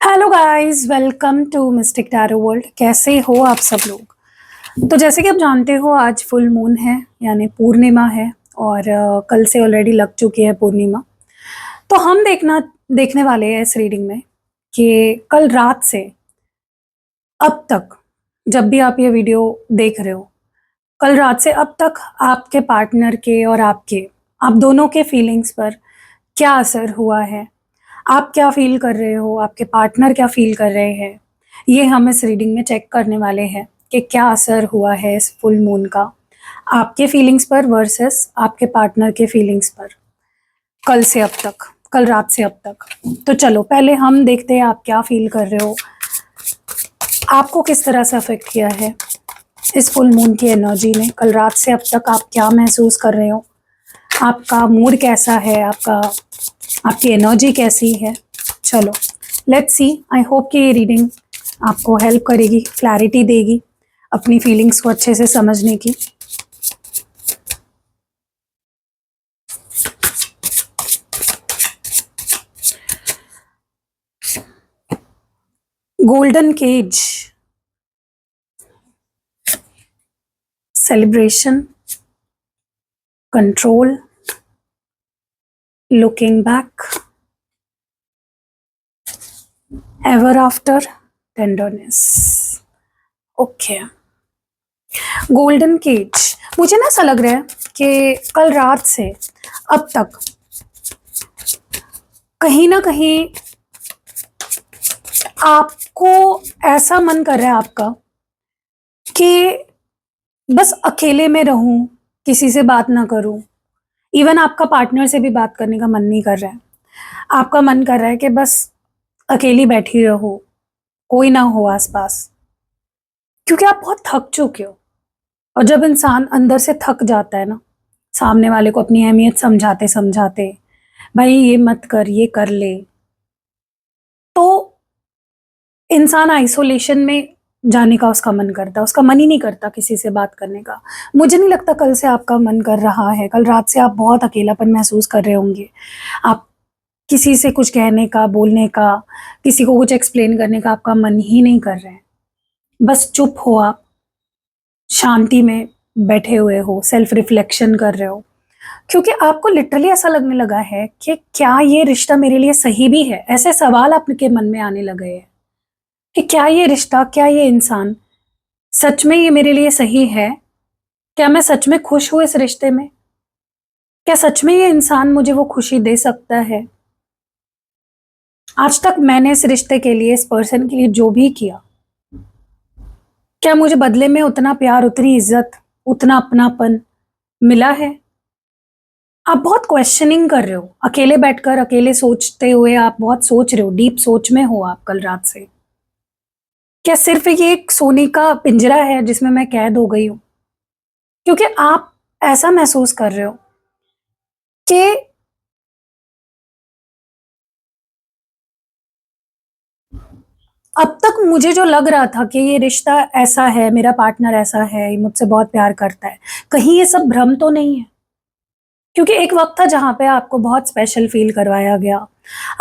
Hello guys, welcome to Mystic Tarot World. कैसे हो आप सब लोग? तो जैसे कि आप जानते हो, आज फुल मून है, यानी पूर्णिमा है। और कल से ऑलरेडी लग चुकी है पूर्णिमा। तो हम देखने वाले हैं इस रीडिंग में कि कल रात से अब तक, जब भी आप ये वीडियो देख रहे हो, कल रात से अब तक आपके पार्टनर के और आप दोनों के फीलिंग्स पर क्या असर हुआ है। आप क्या फील कर रहे हो, आपके पार्टनर क्या फील कर रहे हैं, ये हम इस रीडिंग में चेक करने वाले हैं कि क्या असर हुआ है इस फुल मून का आपके फीलिंग्स पर वर्सेस आपके पार्टनर के फीलिंग्स पर, कल से अब तक, कल रात से अब तक। तो चलो पहले हम देखते हैं आप क्या फील कर रहे हो, आपको किस तरह से अफेक्ट किया है इस फुल मून की एनर्जी ने। कल रात से अब तक आप क्या महसूस कर रहे हो, आपका मूड कैसा है, आपकी एनर्जी कैसी है। चलो लेट्स सी। आई होप कि ये रीडिंग आपको हेल्प करेगी, क्लैरिटी देगी अपनी फीलिंग्स को अच्छे से समझने की। Golden cage, celebration, control, looking back, ever after, tenderness. Okay, golden cage. मुझे ना ऐसा लग रहा है कि कल रात से अब तक कहीं ना कहीं आपको ऐसा मन कर रहा है आपका कि बस अकेले में रहूं, किसी से बात ना करूं। इवन आपका पार्टनर से भी बात करने का मन नहीं कर रहा है। आपका मन कर रहा है कि बस अकेली बैठी रहो, कोई ना हो आसपास, क्योंकि आप बहुत थक चुके हो। और जब इंसान अंदर से थक जाता है ना, सामने वाले को अपनी अहमियत समझाते समझाते, भाई ये मत कर, ये कर ले, तो इंसान आइसोलेशन में जाने का उसका मन करता है। उसका मन ही नहीं करता किसी से बात करने का। मुझे नहीं लगता कल से आपका मन कर रहा है। कल रात से आप बहुत अकेलापन महसूस कर रहे होंगे। आप किसी से कुछ कहने का, बोलने का, किसी को कुछ एक्सप्लेन करने का आपका मन ही नहीं कर रहा है। बस चुप हो आप, शांति में बैठे हुए हो, सेल्फ रिफ्लेक्शन कर रहे हो। क्योंकि आपको लिटरली ऐसा लगने लगा है कि क्या ये रिश्ता मेरे लिए सही भी है। ऐसे सवाल आपके मन में आने लगे हैं कि क्या ये रिश्ता, क्या ये इंसान सच में ये मेरे लिए सही है? क्या मैं सच में खुश हूं इस रिश्ते में? क्या सच में ये इंसान मुझे वो खुशी दे सकता है? आज तक मैंने इस रिश्ते के लिए, इस पर्सन के लिए जो भी किया, क्या मुझे बदले में उतना प्यार, उतनी इज्जत, उतना अपनापन मिला है? आप बहुत क्वेश्चनिंग कर रहे हो, अकेले बैठकर, अकेले सोचते हुए आप बहुत सोच रहे हो, डीप सोच में हो आप कल रात से। क्या सिर्फ ये एक सोने का पिंजरा है जिसमें मैं कैद हो गई हूं? क्योंकि आप ऐसा महसूस कर रहे हो कि अब तक मुझे जो लग रहा था कि ये रिश्ता ऐसा है, मेरा पार्टनर ऐसा है, ये मुझसे बहुत प्यार करता है, कहीं ये सब भ्रम तो नहीं है? क्योंकि एक वक्त था जहां पे आपको बहुत स्पेशल फील करवाया गया,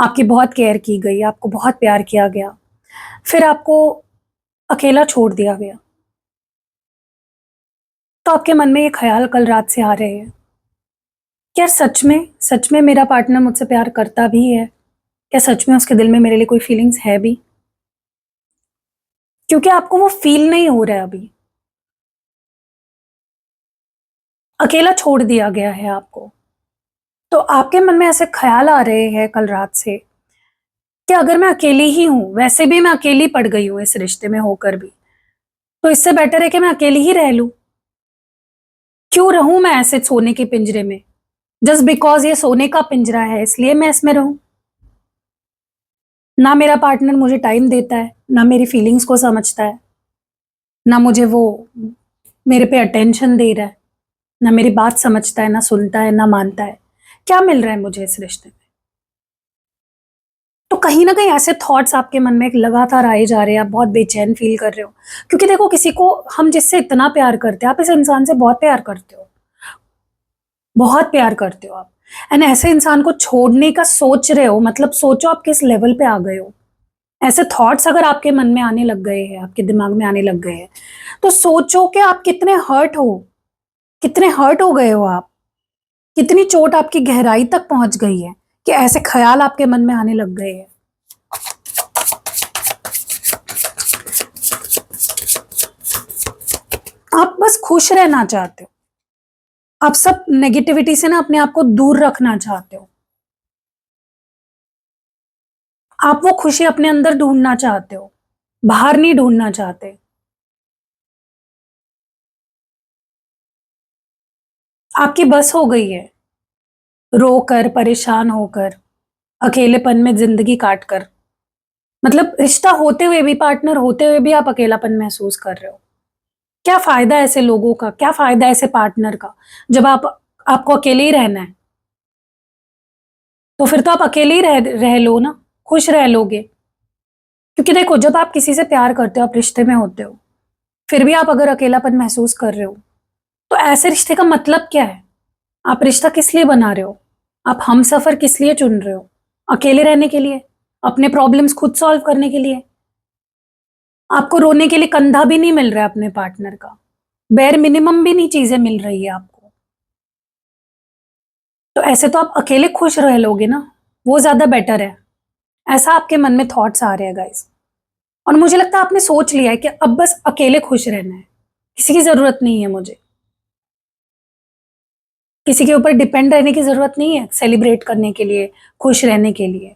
आपकी बहुत केयर की गई, आपको बहुत प्यार किया गया, फिर आपको अकेला छोड़ दिया गया। तो आपके मन में ये ख्याल कल रात से आ रहे हैं कि यार सच में मेरा पार्टनर मुझसे प्यार करता भी है? क्या सच में उसके दिल में मेरे लिए कोई फीलिंग्स है भी? क्योंकि आपको वो फील नहीं हो रहा है अभी, अकेला छोड़ दिया गया है आपको। तो आपके मन में ऐसे ख्याल आ रहे हैं कल रात से कि अगर मैं अकेली ही हूं, वैसे भी मैं अकेली पड़ गई हूं इस रिश्ते में होकर भी, तो इससे बेटर है कि मैं अकेली ही रह लूं। क्यों रहूं मैं ऐसे सोने के पिंजरे में? जस्ट बिकॉज ये सोने का पिंजरा है इसलिए मैं इसमें रहूं? ना मेरा पार्टनर मुझे टाइम देता है, ना मेरी फीलिंग्स को समझता है, ना मुझे वो मेरे पे अटेंशन दे रहा है, ना मेरी बात समझता है, ना सुनता है, ना मानता है। क्या मिल रहा है मुझे इस रिश्ते में? तो कहीं ना कहीं ऐसे थॉट्स आपके मन में लगातार आए जा रहे हैं, आप बहुत बेचैन फील कर रहे हो। क्योंकि देखो, किसी को हम जिससे इतना प्यार करते हैं, आप इस इंसान से बहुत प्यार करते हो, बहुत प्यार करते हो आप, एंड ऐसे इंसान को छोड़ने का सोच रहे हो, मतलब सोचो आप किस लेवल पे आ गए हो। ऐसे थॉट्स अगर आपके मन में आने लग गए हैं, आपके दिमाग में आने लग गए हैं, तो सोचो कि आप कितने हर्ट हो गए हो आप, कितनी चोट आपकी गहराई तक पहुंच गई है कि ऐसे ख्याल आपके मन में आने लग गए हैं। आप बस खुश रहना चाहते हो, आप सब नेगेटिविटी से ना अपने आप को दूर रखना चाहते हो, आप वो खुशी अपने अंदर ढूंढना चाहते हो, बाहर नहीं ढूंढना चाहते। आपकी बस हो गई है रोकर, परेशान होकर, अकेलेपन में जिंदगी काटकर। मतलब रिश्ता होते हुए भी, पार्टनर होते हुए भी आप अकेलापन महसूस कर रहे हो। क्या फायदा ऐसे लोगों का, क्या फायदा ऐसे पार्टनर का, जब आपको अकेले ही रहना है। तो फिर तो आप अकेले ही रह लो ना, खुश रह लोगे। क्योंकि देखो, जब आप किसी से प्यार करते हो, आप रिश्ते में होते हो, फिर भी आप अगर अकेलापन महसूस कर रहे हो, तो ऐसे रिश्ते का मतलब क्या है? आप रिश्ता किस लिए बना रहे हो? आप हमसफर किस लिए चुन रहे हो? अकेले रहने के लिए? अपने प्रॉब्लम्स खुद सॉल्व करने के लिए? आपको रोने के लिए कंधा भी नहीं मिल रहा है अपने पार्टनर का, बेर मिनिमम भी नहीं चीजें मिल रही है आपको, तो ऐसे तो आप अकेले खुश रह लोगे ना, वो ज्यादा बेटर है। ऐसा आपके मन में थॉट्स आ रहे हैं गाइस, और मुझे लगता है आपने सोच लिया है कि अब बस अकेले खुश रहना है, किसी की जरूरत नहीं है मुझे, किसी के ऊपर डिपेंड रहने की जरूरत नहीं है सेलिब्रेट करने के लिए, खुश रहने के लिए।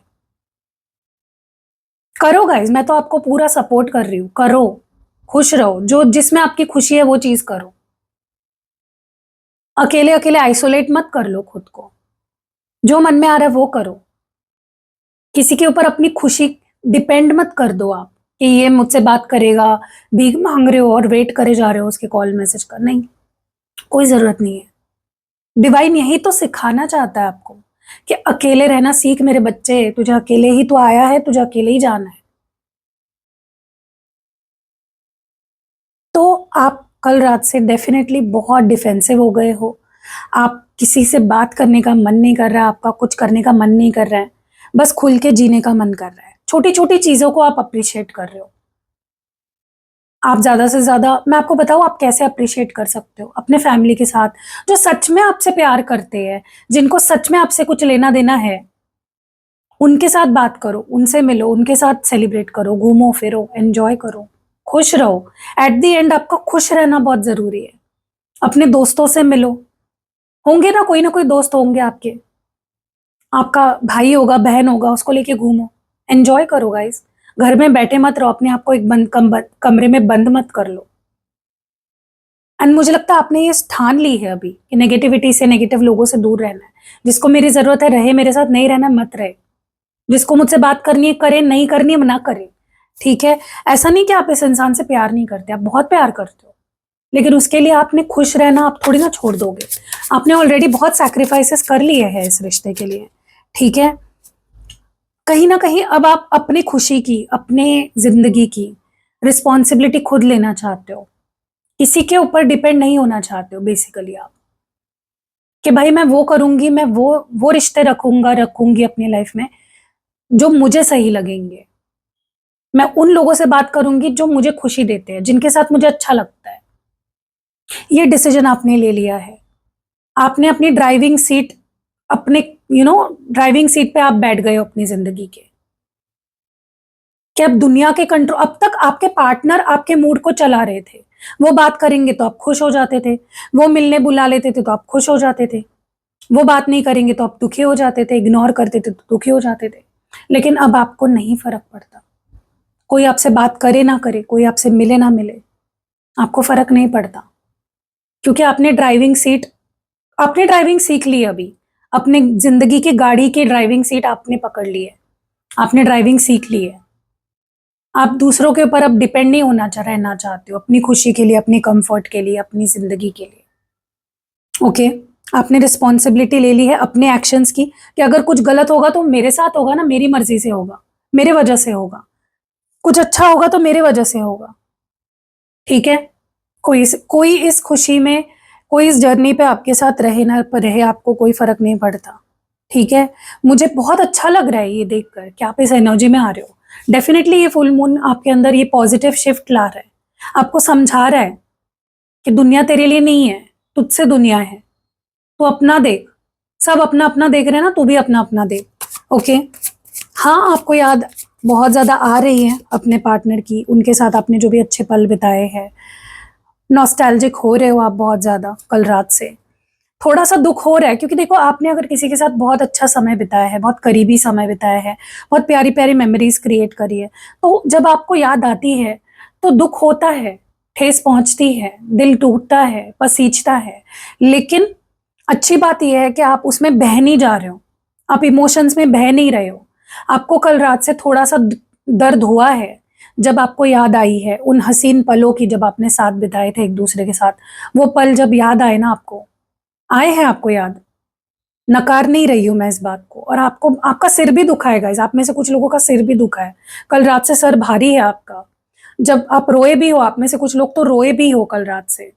करो गाइस, मैं तो आपको पूरा सपोर्ट कर रही हूँ, करो, खुश रहो, जो जिसमें आपकी खुशी है वो चीज करो। अकेले अकेले आइसोलेट मत कर लो खुद को, जो मन में आ रहा है वो करो। किसी के ऊपर अपनी खुशी डिपेंड मत कर दो आप, कि ये मुझसे बात करेगा, भीख मांग रहे हो और वेट करे जा रहे हो उसके कॉल मैसेज का, नहीं, कोई जरूरत नहीं है। डिवाइन यही तो सिखाना चाहता है आपको कि अकेले रहना सीख मेरे बच्चे, तुझे अकेले ही तो आया है, तुझे अकेले ही जाना है। तो आप कल रात से डेफिनेटली बहुत डिफेंसिव हो गए हो, आप किसी से बात करने का मन नहीं कर रहा है, आपका कुछ करने का मन नहीं कर रहा है, बस खुल के जीने का मन कर रहा है। छोटी छोटी चीजों को आप अप्रिशिएट कर रहे हो। आप ज्यादा से ज्यादा, मैं आपको बताऊं आप कैसे अप्रिशिएट कर सकते हो, अपने फैमिली के साथ, जो सच में आपसे प्यार करते हैं, जिनको सच में आपसे कुछ लेना देना है, उनके साथ बात करो, उनसे मिलो, उनके साथ सेलिब्रेट करो, घूमो फिरो, एंजॉय करो, खुश रहो। एट द एंड आपको खुश रहना बहुत जरूरी है। अपने दोस्तों से मिलो, होंगे ना कोई दोस्त होंगे आपके, आपका भाई होगा, बहन होगा, उसको लेके घूमो, एंजॉय करो गाइस। घर में बैठे मत रहो, अपने आप को एक कमरे में बंद मत कर लो। एंड मुझे लगता है आपने ये ठान ली है अभी कि नेगेटिविटी से, नेगेटिव लोगों से दूर रहना है। जिसको मेरी जरूरत है रहे मेरे साथ, नहीं रहना मत रहे। जिसको मुझसे बात करनी है करे, नहीं करनी है ना करे, ठीक है। ऐसा नहीं कि आप इस इंसान से प्यार नहीं करते, आप बहुत प्यार करते हो, लेकिन उसके लिए आपने खुश रहना आप थोड़ी ना छोड़ दोगे। आपने ऑलरेडी बहुत सैक्रिफाइसेस कर लिए हैं इस रिश्ते के लिए, ठीक है। कहीं ना कहीं अब आप अपनी खुशी की, अपने जिंदगी की रिस्पॉन्सिबिलिटी खुद लेना चाहते हो, किसी के ऊपर डिपेंड नहीं होना चाहते हो बेसिकली आप, कि भाई मैं वो करूंगी, मैं वो रिश्ते रखूंगी अपनी लाइफ में जो मुझे सही लगेंगे, मैं उन लोगों से बात करूंगी जो मुझे खुशी देते हैं, जिनके साथ मुझे अच्छा लगता है। ये डिसीजन आपने ले लिया है। आपने अपनी ड्राइविंग सीट, अपने ड्राइविंग सीट पे आप बैठ गए हो अपनी जिंदगी के, कि अब दुनिया के कंट्रोल, अब तक आपके पार्टनर आपके मूड को चला रहे थे। वो बात करेंगे तो आप खुश हो जाते थे, वो मिलने बुला लेते थे तो आप खुश हो जाते थे, वो बात नहीं करेंगे तो आप दुखी हो जाते थे, इग्नोर करते थे तो दुखी हो जाते थे। लेकिन अब आपको नहीं फर्क पड़ता, कोई आपसे बात करे ना करे, कोई आपसे मिले ना मिले, आपको फर्क नहीं पड़ता, क्योंकि आपने ड्राइविंग सीख ली अभी। अपने जिंदगी की गाड़ी की ड्राइविंग सीट आपने पकड़ ली है, आपने ड्राइविंग सीख ली है। आप दूसरों के ऊपर अब डिपेंड नहीं रहना चाहते हो, अपनी खुशी के लिए, अपने कंफर्ट के लिए, अपनी जिंदगी के लिए। ओके, आपने रिस्पॉन्सिबिलिटी ले ली है अपने एक्शंस की, कि अगर कुछ गलत होगा तो मेरे साथ होगा ना, मेरी मर्जी से होगा, मेरे वजह से होगा, कुछ अच्छा होगा तो मेरे वजह से होगा, ठीक है। कोई इस खुशी में, कोई इस जर्नी पे आपके साथ रहे ना रहे, आपको कोई फर्क नहीं पड़ता, ठीक है। मुझे बहुत अच्छा लग रहा है ये देखकर कि आप इस एनर्जी में आ रहे हो, डेफिनेटली ये फुल मून आपके अंदर ये पॉजिटिव शिफ्ट ला रहा है, आपको समझा रहा है कि दुनिया तेरे लिए नहीं है, तुझसे दुनिया है, तो अपना देख, सब अपना अपना देख रहे हैं ना, तू भी अपना अपना देख। ओके, हाँ आपको याद बहुत ज़्यादा आ रही है अपने पार्टनर की, उनके साथ आपने जो भी अच्छे पल बिताए हैं, नॉस्टैल्जिक हो रहे हो आप बहुत ज़्यादा कल रात से, थोड़ा सा दुख हो रहा है क्योंकि देखो आपने अगर किसी के साथ बहुत अच्छा समय बिताया है, बहुत करीबी समय बिताया है, बहुत प्यारी प्यारी मेमोरीज क्रिएट करी है, तो जब आपको याद आती है तो दुख होता है, ठेस पहुंचती है, दिल टूटता है, पसीजता है, लेकिन अच्छी बात यह है कि आप उसमें बह नहीं जा रहे हो, आप इमोशंस में बह नहीं रहे हो। आपको कल रात से थोड़ा सा दर्द हुआ है जब आपको याद आई है उन हसीन पलों की, जब आपने साथ बिताए थे एक दूसरे के साथ, वो पल जब याद आए ना, आपको आए हैं, आपको याद, नकार नहीं रही हूं मैं इस बात को। और आपको आपका सिर भी दुखा है गाइस, आप में से कुछ लोगों का सिर भी दुखा है, कल रात से सर भारी है आपका, जब आप रोए भी हो, आप में से कुछ लोग तो रोए भी हो कल रात से।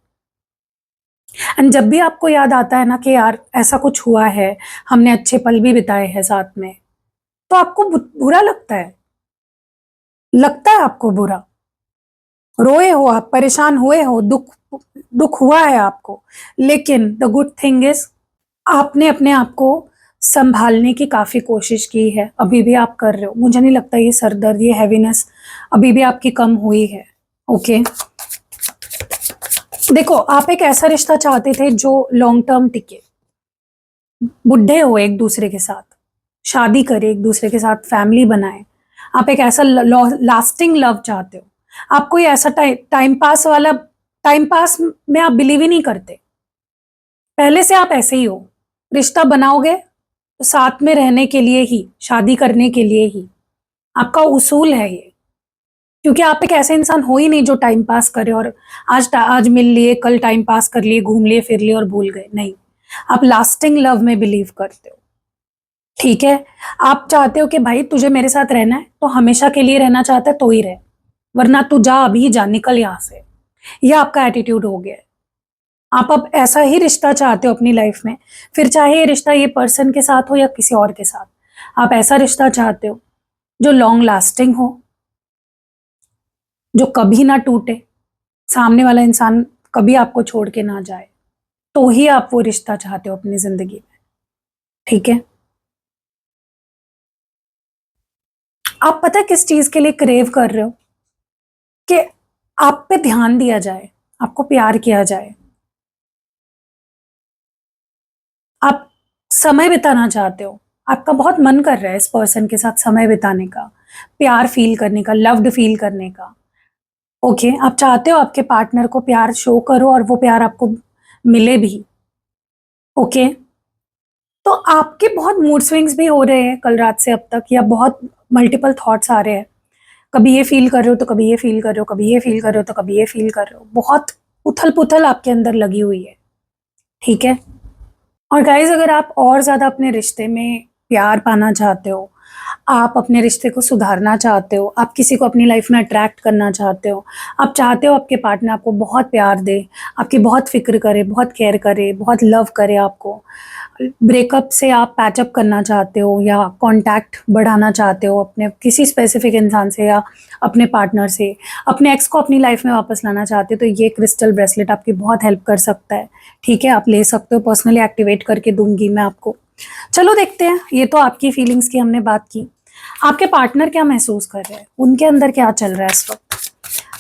एंड जब भी आपको याद आता है ना कि यार ऐसा कुछ हुआ है, हमने अच्छे पल भी बिताए हैं साथ में, तो आपको बुरा लगता है आपको बुरा, रोए हो आप, परेशान हुए हो, दुख दुख हुआ है आपको, लेकिन द गुड थिंग इज आपने अपने आप को संभालने की काफी कोशिश की है, अभी भी आप कर रहे हो, मुझे नहीं लगता ये सरदर्द, ये हैवीनेस अभी भी आपकी कम हुई है। ओके, देखो आप एक ऐसा रिश्ता चाहते थे जो लॉन्ग टर्म टिके, बुढ़े हो एक दूसरे के साथ, शादी करे एक दूसरे के साथ, फैमिली बनाए, आप एक ऐसा लास्टिंग लव चाहते हो। आप कोई ऐसा टाइम पास वाला, टाइम पास में आप बिलीव ही नहीं करते, पहले से आप ऐसे ही हो, रिश्ता बनाओगे तो साथ में रहने के लिए ही, शादी करने के लिए ही, आपका उसूल है ये, क्योंकि आप एक ऐसे इंसान हो ही नहीं जो टाइम पास करे और आज मिल लिए, कल टाइम पास कर लिए, घूम लिए, फिर लिए और भूल गए, नहीं, आप लास्टिंग लव में बिलीव करते हो। ठीक है, आप चाहते हो कि भाई तुझे मेरे साथ रहना है तो हमेशा के लिए रहना चाहता है तो ही रहे, वरना तू जा, अभी जा, निकल यहां से, यह आपका एटीट्यूड हो गया है। आप अब ऐसा ही रिश्ता चाहते हो अपनी लाइफ में, फिर चाहे ये रिश्ता ये पर्सन के साथ हो या किसी और के साथ, आप ऐसा रिश्ता चाहते हो जो लॉन्ग लास्टिंग हो, जो कभी ना टूटे, सामने वाला इंसान कभी आपको छोड़ के ना जाए, तो ही आप वो रिश्ता चाहते हो अपनी जिंदगी में। ठीक है, आप पता है किस चीज के लिए क्रेव कर रहे हो, कि आप पे ध्यान दिया जाए, आपको प्यार किया जाए, आप समय बिताना चाहते हो, आपका बहुत मन कर रहा है इस पर्सन के साथ समय बिताने का, प्यार फील करने का, लव्ड फील करने का। ओके, आप चाहते हो आपके पार्टनर को प्यार शो करो और वो प्यार आपको मिले भी। ओके, तो आपके बहुत मूड स्विंग्स भी हो रहे हैं कल रात से अब तक, या बहुत मल्टीपल थॉट्स आ रहे हैं, कभी ये फील कर रहे हो तो कभी ये फील कर रहे हो, कभी ये फील कर रहे हो तो कभी ये फील कर रहे हो, बहुत उथल पुथल आपके अंदर लगी हुई है। ठीक है, और गाइज अगर आप और ज़्यादा अपने रिश्ते में प्यार पाना चाहते हो, आप अपने रिश्ते को सुधारना चाहते हो, आप किसी को अपनी लाइफ में अट्रैक्ट करना चाहते हो, आप चाहते हो आपके पार्टनर आपको बहुत प्यार दे, आपकी बहुत फिक्र करे, बहुत केयर करे, बहुत लव करे आपको, ब्रेकअप से आप पैचअप करना चाहते हो या कांटेक्ट बढ़ाना चाहते हो अपने किसी स्पेसिफिक इंसान से या अपने पार्टनर से, अपने एक्स को अपनी लाइफ में वापस लाना चाहते हो, तो ये क्रिस्टल ब्रेसलेट आपकी बहुत हेल्प कर सकता है। ठीक है, आप ले सकते हो, पर्सनली एक्टिवेट करके दूंगी मैं आपको। चलो देखते हैं, ये तो आपकी फीलिंग्स की हमने बात की, आपके पार्टनर क्या महसूस कर रहे हैं, उनके अंदर क्या चल रहा है इस वक्त,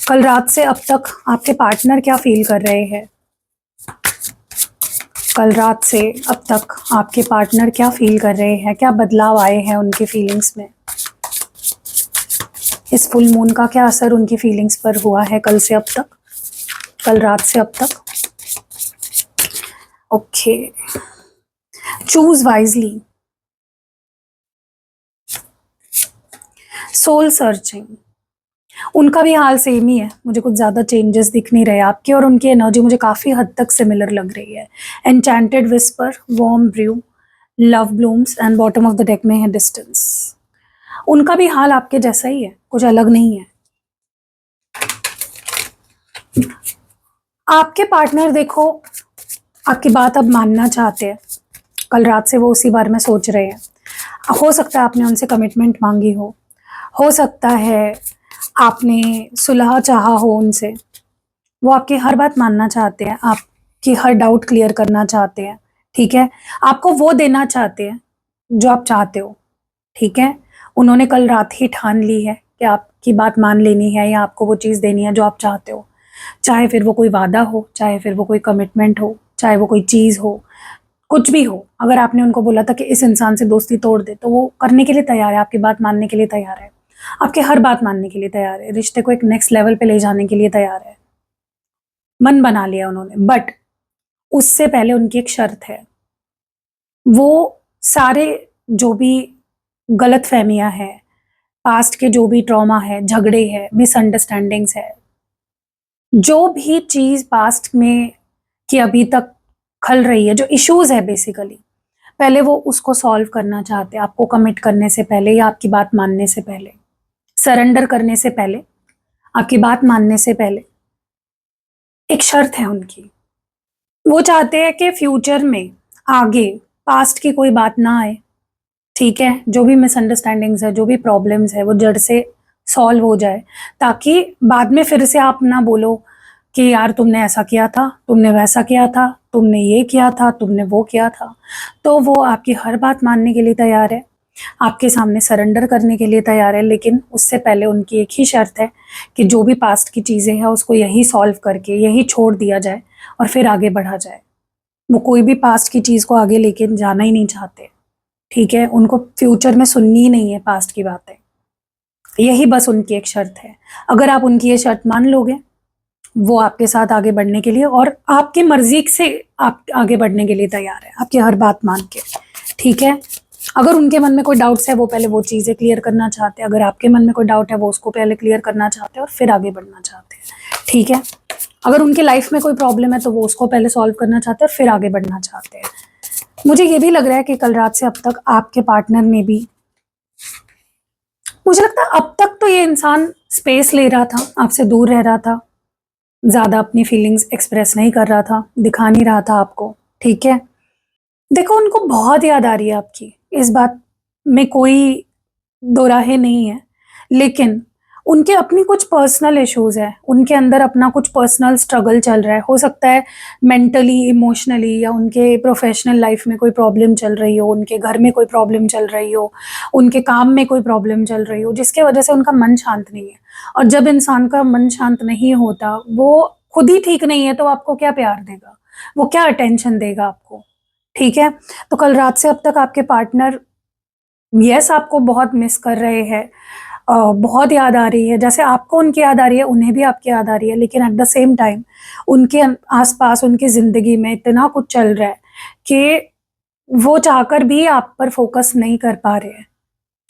कल रात से अब तक आपके पार्टनर क्या फील कर रहे हैं, कल रात से अब तक आपके पार्टनर क्या फील कर रहे हैं, क्या बदलाव आए हैं उनकी फीलिंग्स में, इस फुल मून का क्या असर उनकी फीलिंग्स पर हुआ है कल से अब तक, कल रात से अब तक। Okay, choose wisely, soul searching, उनका भी हाल सेम ही है, मुझे कुछ ज़्यादा चेंजेस दिख नहीं रहे आपके और उनकी एनर्जी मुझे काफ़ी हद तक सिमिलर लग रही है। Enchanted whisper, warm brew, love blooms and bottom of the deck में है डिस्टेंस, उनका भी हाल आपके जैसा ही है, कुछ अलग नहीं है। आपके पार्टनर देखो आपकी बात अब मानना चाहते हैं, कल रात से वो उसी बारे में सोच रहे हैं, हो सकता है आपने उनसे कमिटमेंट मांगी हो हो सकता है आपने सुलह चाहा हो उनसे, वो आपकी हर बात मानना चाहते हैं, आपकी हर डाउट क्लियर करना चाहते हैं, ठीक है? आपको वो देना चाहते हैं जो आप चाहते हो, ठीक है? उन्होंने कल रात ही ठान ली है कि आपकी बात मान लेनी है या आपको वो चीज़ देनी है जो आप चाहते हो। चाहे फिर वो कोई वादा हो, चाहे फिर वो कोई कमिटमेंट हो, चाहे वो कोई चीज़ हो, कुछ भी हो। अगर आपने उनको बोला था कि इस इंसान से दोस्ती तोड़ दे, तो वो करने के लिए तैयार है, आपकी बात मानने के लिए तैयार है, आपकी हर बात मानने के लिए तैयार है, रिश्ते को एक नेक्स्ट लेवल पे ले जाने के लिए तैयार है। मन बना लिया उन्होंने, बट उससे पहले उनकी एक शर्त है। वो सारे जो भी गलतफ़हमियाँ हैं, पास्ट के जो भी ट्रॉमा है, झगड़े हैं, मिसअंडरस्टैंडिंग्स है, जो भी चीज़ पास्ट में की अभी तक खल रही है, जो इश्यूज़ है बेसिकली, पहले वो उसको सॉल्व करना चाहते हैं, आपको कमिट करने से पहले या आपकी बात मानने से पहले, सरेंडर करने से पहले, आपकी बात मानने से पहले, एक शर्त है उनकी। वो चाहते हैं कि फ्यूचर में आगे पास्ट की कोई बात ना आए, ठीक है? जो भी मिसअंडरस्टैंडिंग्स है, जो भी प्रॉब्लम्स है, वो जड़ से सॉल्व हो जाए, ताकि बाद में फिर से आप ना बोलो कि यार तुमने ऐसा किया था, तुमने वैसा किया था, तुमने ये किया था, तुमने वो किया था। तो वो आपकी हर बात मानने के लिए तैयार है, आपके सामने सरेंडर करने के लिए तैयार है, लेकिन उससे पहले उनकी एक ही शर्त है कि जो भी पास्ट की चीज़ें हैं, उसको यहीं सॉल्व करके, यहीं छोड़ दिया जाए और फिर आगे बढ़ा जाए। वो कोई भी पास्ट की चीज़ को आगे लेके जाना ही नहीं चाहते, ठीक है? उनको फ्यूचर में सुननी ही नहीं है पास्ट की बातें। यही बस उनकी एक शर्त है। अगर आप उनकी ये शर्त मान लोगे, वो आपके साथ आगे बढ़ने के लिए और आपकी मर्ज़ी से आप आगे बढ़ने के लिए तैयार है, आपकी हर बात मान के, ठीक है? अगर उनके मन में कोई डाउट्स है, वो पहले वो चीज़ें क्लियर करना चाहते हैं। अगर आपके मन में कोई डाउट है, वो उसको पहले क्लियर करना चाहते हैं और फिर आगे बढ़ना चाहते हैं, ठीक है? अगर उनकी लाइफ़ में कोई प्रॉब्लम है, तो वो उसको पहले सॉल्व करना चाहते हैं और फिर आगे बढ़ना चाहते हैं। मुझे ये भी लग रहा है कि कल रात से अब तक आपके पार्टनर ने भी, मुझे लगता है अब तक तो ये इंसान स्पेस ले रहा था, आपसे दूर रह रहा था, ज़्यादा अपनी फीलिंग्स एक्सप्रेस नहीं कर रहा था, दिखा नहीं रहा था आपको, ठीक है? देखो उनको बहुत याद आ रही है आपकी, इस बात में कोई दो राहें नहीं है, लेकिन उनके अपनी कुछ पर्सनल इश्यूज़ हैं, उनके अंदर अपना कुछ पर्सनल स्ट्रगल चल रहा है। हो सकता है मेंटली, इमोशनली या उनके प्रोफ़ेशनल लाइफ़ में कोई प्रॉब्लम चल रही हो, उनके घर में कोई प्रॉब्लम चल रही हो, उनके काम में कोई प्रॉब्लम चल रही हो, जिसकी वजह से उनका मन शांत नहीं है। और जब इंसान का मन शांत नहीं होता, वो खुद ही ठीक नहीं है, तो आपको क्या प्यार देगा? वो क्या अटेंशन देगा आपको? ठीक है? तो कल रात से अब तक आपके पार्टनर यस आपको बहुत मिस कर रहे हैं, बहुत याद आ रही है, जैसे आपको उनकी याद आ रही है, उन्हें भी आपकी याद आ रही है, लेकिन एट द सेम टाइम उनके आस-पास उनकी ज़िंदगी में इतना कुछ चल रहा है कि वो चाहकर भी आप पर फ़ोकस नहीं कर पा रहे हैं।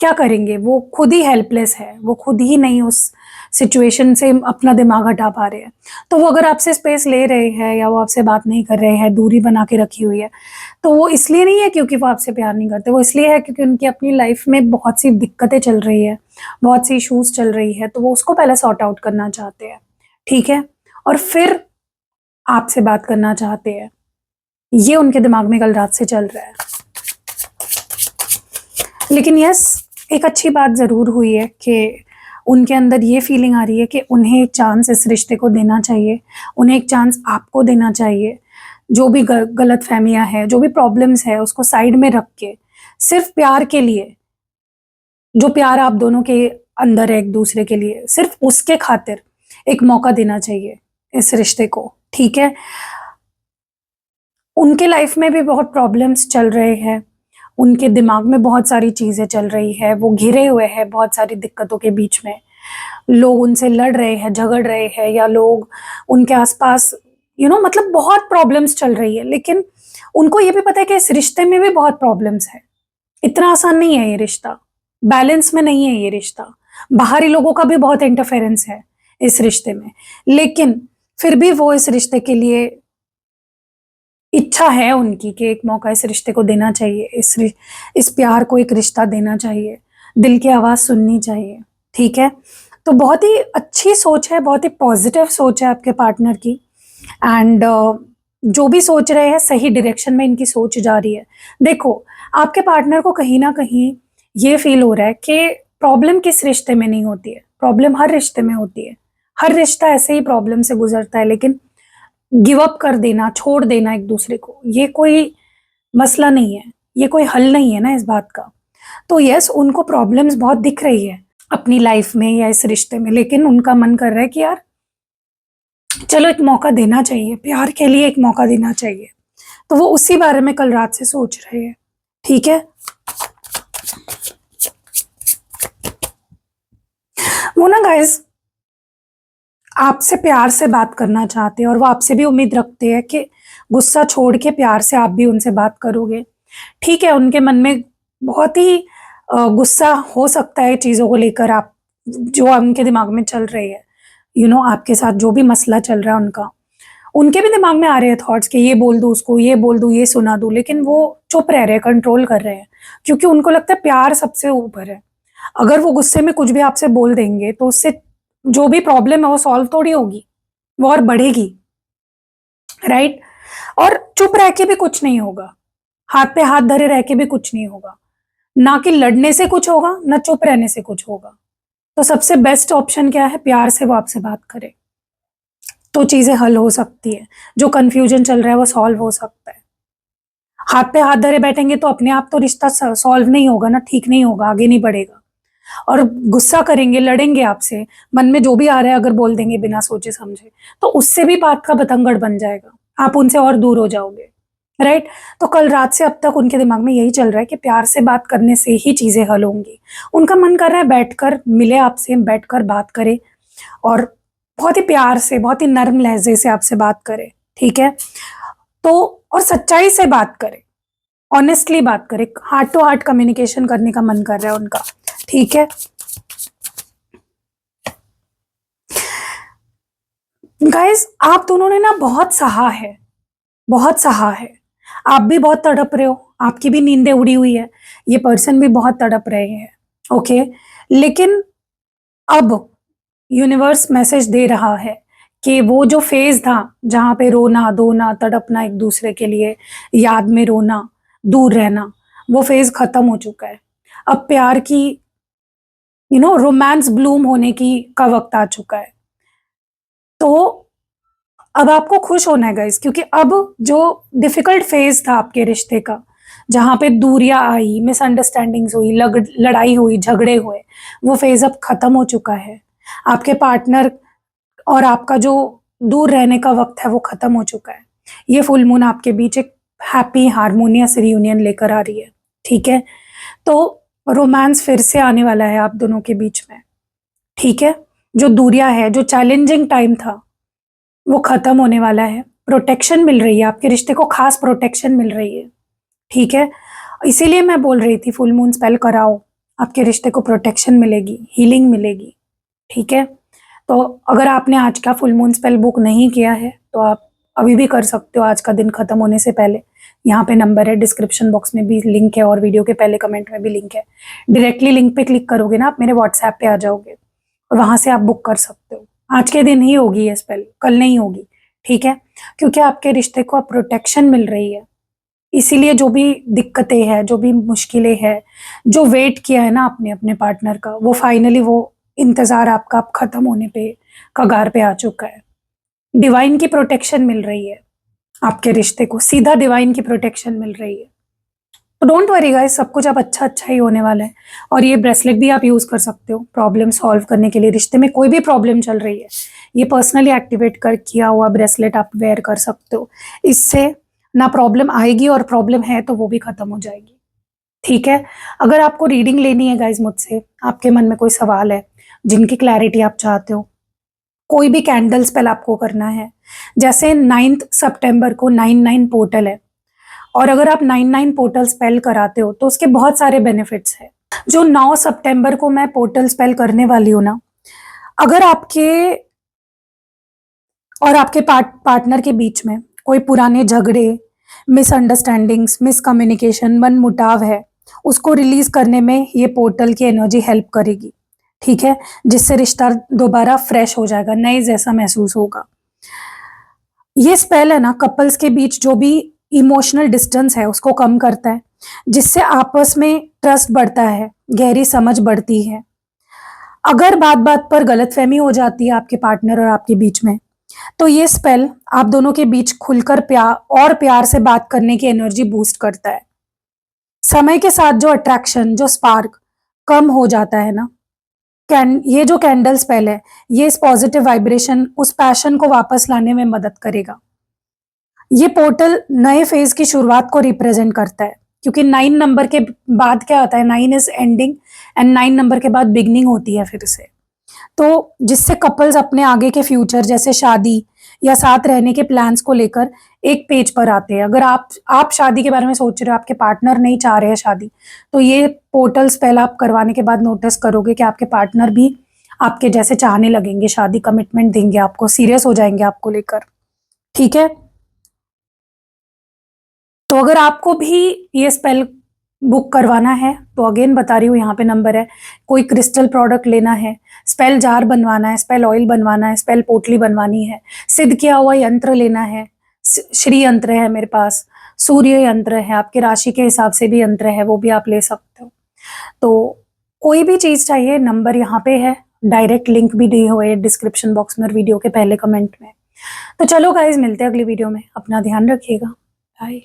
क्या करेंगे? वो खुद ही हेल्पलेस है, वो खुद ही नहीं उस सिचुएशन से अपना दिमाग हटा पा रहे हैं। तो वो अगर आपसे स्पेस ले रहे हैं या वो आपसे बात नहीं कर रहे हैं, दूरी बना के रखी हुई है, तो वो इसलिए नहीं है क्योंकि वो आपसे प्यार नहीं करते, वो इसलिए है क्योंकि उनकी अपनी लाइफ़ में बहुत सी दिक्कतें चल रही है, बहुत सी इश्यूज़ चल रही है, तो वो उसको पहले सॉर्ट आउट करना चाहते हैं, ठीक है? और फिर आपसे बात करना चाहते हैं। ये उनके दिमाग में कल रात से चल रहा है। लेकिन यस, एक अच्छी बात ज़रूर हुई है कि उनके अंदर ये फीलिंग आ रही है कि उन्हें एक चांस इस रिश्ते को देना चाहिए, उन्हें एक चांस आपको देना चाहिए। जो भी गलतफ़हमियाँ हैं, जो भी प्रॉब्लम्स है, उसको साइड में रख के, सिर्फ़ प्यार के लिए, जो प्यार आप दोनों के अंदर है एक-दूसरे के लिए, सिर्फ़ उसके खातिर एक मौका देना चाहिए इस रिश्ते को, ठीक है? उनके लाइफ़ में भी बहुत प्रॉब्लम्स चल रहे हैं, उनके दिमाग में बहुत सारी चीज़ें चल रही है, वो घिरे हुए हैं बहुत सारी दिक्कतों के बीच में। लोग उनसे लड़ रहे हैं, झगड़ रहे हैं या लोग उनके आस-पास मतलब बहुत प्रॉब्लम्स चल रही है, लेकिन उनको ये भी पता है कि इस रिश्ते में भी बहुत प्रॉब्लम्स है। इतना आसान नहीं है ये रिश्ता, बैलेंस में नहीं है ये रिश्ता। बाहरी लोगों का भी बहुत इंटरफेरेंस है इस रिश्ते में, लेकिन फिर भी वो इस रिश्ते के लिए इच्छा है उनकी कि एक मौका इस रिश्ते को देना चाहिए, इस प्यार को एक रिश्ता देना चाहिए, दिल की आवाज़ सुननी चाहिए, ठीक है? तो बहुत ही अच्छी सोच है, बहुत ही पॉज़िटिव सोच है आपके पार्टनर की एंड जो भी सोच रहे हैं सही डायरेक्शन में इनकी सोच जा रही है। देखो, आपके पार्टनर को कहीं न कहीं ये फ़ील हो रहा है कि प्रॉब्लम किस रिश्ते में नहीं होती है, प्रॉब्लम हर रिश्ते में होती है। हर रिश्ता ऐसे ही प्रॉब्लम से गुजरता है, लेकिन गिव अप कर देना, छोड़ देना एक दूसरे को, ये कोई मसला नहीं है, ये कोई हल नहीं है ना इस बात का। तो यस, उनको प्रॉब्लम्स बहुत दिख रही है अपनी लाइफ में या इस रिश्ते में, लेकिन उनका मन कर रहा है कि यार चलो एक मौका देना चाहिए, प्यार के लिए एक मौका देना चाहिए। तो वो उसी बारे में कल रात से सोच रहे हैं। ठीक है, वो ना गाइस आपसे प्यार से बात करना चाहते हैं, और वो आपसे भी उम्मीद रखते हैं कि गुस्सा छोड़ के प्यार से आप भी उनसे बात करोगे। ठीक है, उनके मन में बहुत ही गुस्सा हो सकता है चीज़ों को लेकर, आप जो उनके दिमाग में चल रही है, आपके साथ जो भी मसला चल रहा है उनका, उनके भी दिमाग में आ रहे हैं थॉट्स कि ये बोल दूँ उसको, ये बोल दूँ, ये सुना दूँ, लेकिन वो चुप रह रहे हैं, कंट्रोल कर रहे हैं, क्योंकि उनको लगता है प्यार सबसे ऊपर है। अगर वो गुस्से में कुछ भी आपसे बोल देंगे तो उससे जो भी प्रॉब्लम है वो सॉल्व थोड़ी होगी, वो और बढ़ेगी, राइट। और चुप रह के भी कुछ नहीं होगा, हाथ पे हाथ धरे रह के भी कुछ नहीं होगा, ना कि लड़ने से कुछ होगा, ना चुप रहने से कुछ होगा। तो सबसे बेस्ट ऑप्शन क्या है, प्यार से वो आपसे बात करे, तो चीजें हल हो सकती है, जो कंफ्यूजन चल रहा है वो सॉल्व हो सकता है। हाथ पे हाथ धरे बैठेंगे तो अपने आप तो रिश्ता सॉल्व नहीं होगा ना, ठीक नहीं होगा, आगे नहीं बढ़ेगा। और गुस्सा करेंगे, लड़ेंगे आपसे, मन में जो भी आ रहा है अगर बोल देंगे बिना सोचे समझे, तो उससे भी बात का बतंगड़ बन जाएगा, आप उनसे और दूर हो जाओगे, राइट। तो कल रात से अब तक उनके दिमाग में यही चल रहा है कि प्यार से बात करने से ही चीजें हल होंगी। उनका मन कर रहा है बैठकर मिले आपसे, बैठकर बात करे, और बहुत ही प्यार से, बहुत ही नर्म लहजे से आपसे बात करे। ठीक है, तो और सच्चाई से बात करे, ऑनेस्टली बात करे, हार्ट टू हार्ट कम्युनिकेशन करने का मन कर रहा है उनका। ठीक है गाइस, आप दोनों ने ना बहुत सहा है, बहुत सहा है। आप भी बहुत तड़प रहे हो, आपकी भी नींदें उड़ी हुई है, ये पर्सन भी बहुत तड़प रहे हैं। ओके, लेकिन अब यूनिवर्स मैसेज दे रहा है कि वो जो फेज था जहां पे रोना धोना तड़पना एक दूसरे के लिए, याद में रोना, दूर रहना, वो फेज खत्म हो चुका है। अब प्यार की रोमांस ब्लूम होने की का वक्त आ चुका है। तो अब आपको खुश होना है गाइस, क्योंकि अब जो डिफिकल्ट फेज था आपके रिश्ते का, जहां पे दूरियां आई, मिसअंडरस्टैंडिंग्स हुई, लड़ाई हुई, झगड़े हुए, वो फेज अब खत्म हो चुका है। आपके पार्टनर और आपका जो दूर रहने का वक्त है वो खत्म हो चुका है। ये फुल मून आपके बीच एक हैप्पी हार्मोनियस रियूनियन लेकर आ रही है। ठीक है, तो रोमांस फिर से आने वाला है आप दोनों के बीच में। ठीक है, जो दूरियां है, जो चैलेंजिंग टाइम था, वो खत्म होने वाला है। प्रोटेक्शन मिल रही है, आपके रिश्ते को खास प्रोटेक्शन मिल रही है। ठीक है, इसीलिए मैं बोल रही थी फुल मून स्पेल कराओ, आपके रिश्ते को प्रोटेक्शन मिलेगी, हीलिंग मिलेगी। ठीक है, तो अगर आपने आज का फुल मून स्पेल बुक नहीं किया है तो आप अभी भी कर सकते हो, आज का दिन खत्म होने से पहले। यहाँ पे नंबर है, डिस्क्रिप्शन बॉक्स में भी लिंक है, और वीडियो के पहले कमेंट में भी लिंक है। डायरेक्टली लिंक पे क्लिक करोगे ना, आप मेरे व्हाट्सएप पे आ जाओगे, और वहां से आप बुक कर सकते हो। आज के दिन ही होगी ये स्पेल, कल नहीं होगी। ठीक है, क्योंकि आपके रिश्ते को अब प्रोटेक्शन मिल रही है, इसीलिए जो भी दिक्कतें हैं, जो भी मुश्किलें हैं, जो वेट किया है ना आपने अपने पार्टनर का, वो फाइनली वो इंतजार आपका अब खत्म होने पे, कगार पे आ चुका है। डिवाइन की प्रोटेक्शन मिल रही है आपके रिश्ते को, सीधा डिवाइन की प्रोटेक्शन मिल रही है। तो डोंट वरी गाइस, सब कुछ अब अच्छा अच्छा ही होने वाला है। और ये ब्रेसलेट भी आप यूज कर सकते हो प्रॉब्लम सॉल्व करने के लिए। रिश्ते में कोई भी प्रॉब्लम चल रही है, ये पर्सनली एक्टिवेट कर किया हुआ ब्रेसलेट आप वेयर कर सकते हो। इससे ना प्रॉब्लम आएगी, और प्रॉब्लम है तो वो भी खत्म हो जाएगी। ठीक है, अगर आपको रीडिंग लेनी है गाइज मुझसे, आपके मन में कोई सवाल है, जिनकी क्लैरिटी आप चाहते हो, कोई भी कैंडल स्पेल आपको करना है, जैसे 9 सितंबर को 99 पोर्टल है, और अगर आप 99 पोर्टल स्पेल कराते हो तो उसके बहुत सारे बेनिफिट्स है। जो 9 सितंबर को मैं पोर्टल स्पेल करने वाली हूँ ना, अगर आपके और आपके पार्टनर के बीच में कोई पुराने झगड़े, मिसअंडरस्टैंडिंग्स, मिसकम्युनिकेशन, मन मुटाव है, उसको रिलीज करने में ये पोर्टल की एनर्जी हेल्प करेगी। ठीक है, जिससे रिश्ता दोबारा फ्रेश हो जाएगा, नए जैसा महसूस होगा। ये स्पेल है ना, कपल्स के बीच जो भी इमोशनल डिस्टेंस है उसको कम करता है, जिससे आपस में ट्रस्ट बढ़ता है, गहरी समझ बढ़ती है। अगर बात बात पर गलतफहमी हो जाती है आपके पार्टनर और आपके बीच में, तो ये स्पेल आप दोनों के बीच खुलकर प्यार से बात करने की एनर्जी बूस्ट करता है। समय के साथ जो अट्रैक्शन, जो स्पार्क कम हो जाता है ना, ये जो कैंडल स्पेल है, ये इस पॉजिटिव वाइब्रेशन, उस पैशन को वापस लाने में मदद करेगा। ये पोर्टल नए फेज की शुरुआत को रिप्रेजेंट करता है, क्योंकि 9 नंबर के बाद क्या होता है, 9 इज एंडिंग एंड 9 नंबर के बाद बिगनिंग होती है फिर से। तो जिससे कपल्स अपने आगे के फ्यूचर जैसे शादी या साथ रहने के प्लान्स को लेकर एक पेज पर आते हैं। अगर आप शादी के बारे में सोच रहे हो, आपके पार्टनर नहीं चाह रहे हैं शादी, तो ये पोर्टल स्पेल आप करवाने के बाद नोटिस करोगे कि आपके पार्टनर भी आपके जैसे चाहने लगेंगे शादी, कमिटमेंट देंगे आपको, सीरियस हो जाएंगे आपको लेकर। ठीक है, तो अगर आपको भी ये स्पेल बुक करवाना है तो अगेन बता रही हूँ, यहाँ पे नंबर है। कोई क्रिस्टल प्रोडक्ट लेना है, स्पेल जार बनवाना है, स्पेल ऑयल बनवाना है, स्पेल पोटली बनवानी है, सिद्ध किया हुआ यंत्र लेना है, श्री यंत्र है मेरे पास, सूर्य यंत्र है, आपके राशि के हिसाब से भी यंत्र है, वो भी आप ले सकते हो। तो कोई भी चीज चाहिए, नंबर यहाँ पे है, डायरेक्ट लिंक भी दिए हुए डिस्क्रिप्शन बॉक्स में और वीडियो के पहले कमेंट में। तो चलो गाइज, मिलते हैं अगली वीडियो में, अपना ध्यान रखिएगा, बाय।